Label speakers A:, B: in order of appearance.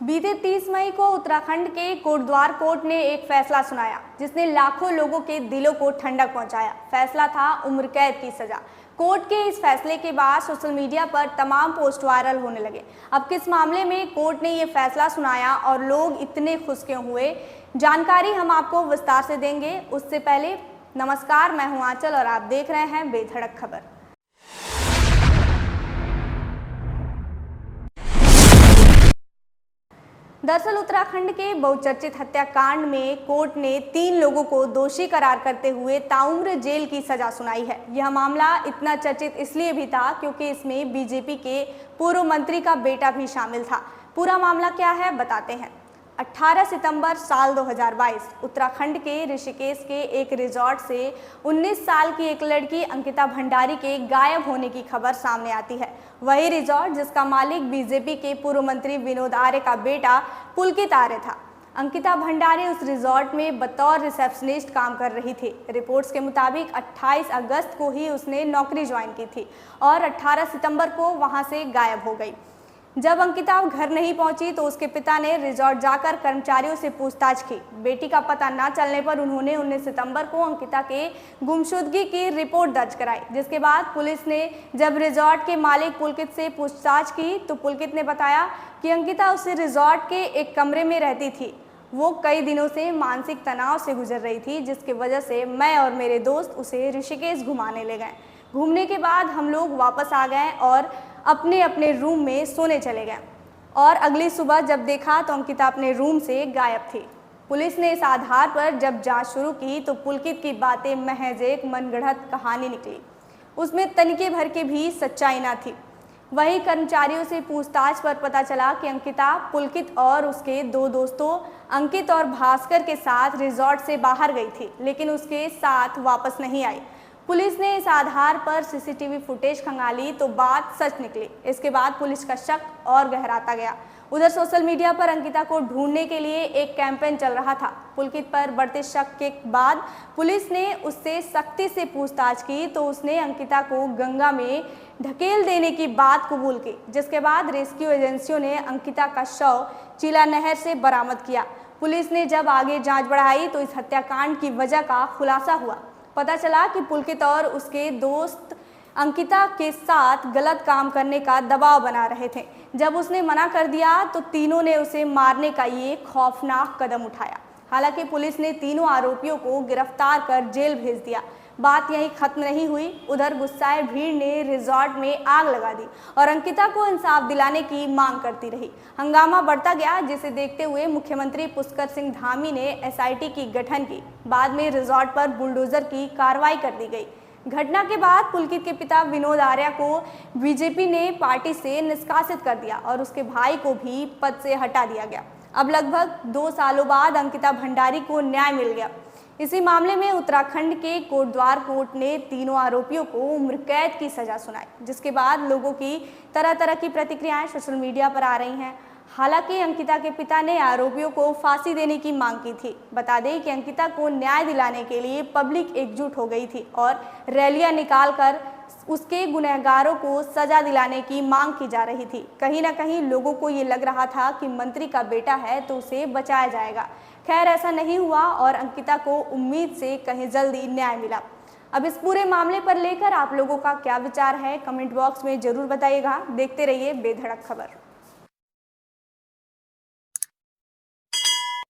A: बीते 30 मई को उत्तराखंड के कोटद्वार कोर्ट ने एक फैसला सुनाया जिसने लाखों लोगों के दिलों को ठंडक पहुंचाया। फैसला था उम्र कैद की सजा। कोर्ट के इस फैसले के बाद सोशल मीडिया पर तमाम पोस्ट वायरल होने लगे। अब किस मामले में कोर्ट ने ये फैसला सुनाया और लोग इतने खुश क्यों हुए, जानकारी हम आपको विस्तार से देंगे। उससे पहले नमस्कार, मैं हूं आंचल और आप देख रहे हैं बेधड़क खबर। दरअसल उत्तराखंड के बहुचर्चित हत्याकांड में कोर्ट ने 3 लोगों को दोषी करार करते हुए ताउम्र जेल की सजा सुनाई है। यह मामला इतना चर्चित इसलिए भी था क्योंकि इसमें बीजेपी के पूर्व मंत्री का बेटा भी शामिल था। पूरा मामला क्या है बताते हैं। 18 सितंबर साल 2022 उत्तराखंड के ऋषिकेश के एक रिजॉर्ट से 19 साल की एक लड़की अंकिता भंडारी के गायब होने की खबर सामने आती है। वही रिजॉर्ट जिसका मालिक बीजेपी के पूर्व मंत्री विनोद आर्य का बेटा पुलकित आर्य था। अंकिता भंडारी उस रिजॉर्ट में बतौर रिसेप्शनिस्ट काम कर रही थी। रिपोर्ट्स के मुताबिक 28 अगस्त को ही उसने नौकरी ज्वाइन की थी और 18 सितंबर को वहां से गायब हो गई। जब अंकिता घर नहीं पहुंची तो उसके पिता ने रिजॉर्ट जाकर कर्मचारियों से पूछताछ की। बेटी का पता न चलने पर उन्होंने 19 सितंबर को अंकिता के गुमशुदगी की रिपोर्ट दर्ज कराई, जिसके बाद पुलिस ने जब रिजॉर्ट के मालिक पुलकित से पूछताछ की तो पुलकित ने बताया कि अंकिता उस रिजॉर्ट के एक कमरे में रहती थी। वो कई दिनों से मानसिक तनाव से गुजर रही थी, जिसकी वजह से मैं और मेरे दोस्त उसे ऋषिकेश घुमाने ले गए। घूमने के बाद हम लोग वापस आ गए और अपने अपने रूम में सोने चले गए और अगली सुबह जब देखा तो अंकिता अपने रूम से गायब थी। पुलिस ने इस आधार पर जब जांच शुरू की तो पुलकित की बातें महज एक मनगढ़ंत कहानी निकली। उसमें तनिके भर के भी सच्चाई न थी। वहीं कर्मचारियों से पूछताछ पर पता चला कि अंकिता पुलकित और उसके 2 दोस्तों अंकित और भास्कर के साथ रिजॉर्ट से बाहर गई थी, लेकिन उसके साथ वापस नहीं आई। पुलिस ने इस आधार पर सीसीटीवी फुटेज खंगाली तो बात सच निकली। इसके बाद पुलिस का शक और गहराता गया। उधर सोशल मीडिया पर अंकिता को ढूंढने के लिए एक कैंपेन चल रहा था। पुलकित पर बढ़ते शक के बाद पुलिस ने उससे सख्ती से पूछताछ की तो उसने अंकिता को गंगा में ढकेल देने की बात कबूल की, जिसके बाद रेस्क्यू एजेंसियों ने अंकिता का शव चिला नहर से बरामद किया। पुलिस ने जब आगे जाँच बढ़ाई तो इस हत्याकांड की वजह का खुलासा हुआ। पता चला कि पुलकित और उसके दोस्त अंकिता के साथ गलत काम करने का दबाव बना रहे थे। जब उसने मना कर दिया तो तीनों ने उसे मारने का ये खौफनाक कदम उठाया। हालांकि पुलिस ने तीनों आरोपियों को गिरफ्तार कर जेल भेज दिया। बात यहीं खत्म नहीं हुई। उधर गुस्साए भीड़ ने रिजॉर्ट में आग लगा दी और अंकिता को इंसाफ दिलाने की मांग करती रही। हंगामा बढ़ता गया, जिसे देखते हुए मुख्यमंत्री पुष्कर सिंह धामी ने एसआईटी की गठन की। बाद में रिजॉर्ट पर बुलडोजर की कार्रवाई कर दी गई। घटना के बाद पुलकित के पिता विनोद आर्य को बीजेपी ने पार्टी से निष्कासित कर दिया और उसके भाई को भी पद से हटा दिया गया। अब लगभग 2 सालों बाद अंकिता भंडारी को न्याय मिल गया। इसी मामले में उत्तराखंड के कोटद्वार कोर्ट ने तीनों आरोपियों को उम्र कैद की सजा सुनाई, जिसके बाद लोगों की तरह तरह की प्रतिक्रियाएं सोशल मीडिया पर आ रही हैं। हालांकि अंकिता के पिता ने आरोपियों को फांसी देने की मांग की थी। बता दें कि अंकिता को न्याय दिलाने के लिए पब्लिक एकजुट हो गई थी और रैलियां निकालकर उसके गुनहगारों को सजा दिलाने की मांग की जा रही थी। कहीं ना कहीं लोगों को ये लग रहा था कि मंत्री का बेटा है तो उसे बचाया जाएगा। खैर, ऐसा नहीं हुआ और अंकिता को उम्मीद से कहीं जल्दी न्याय मिला। अब इस पूरे मामले पर लेकर आप लोगों का क्या विचार है, कमेंट बॉक्स में जरूर बताइएगा। देखते रहिए बेधड़क खबर।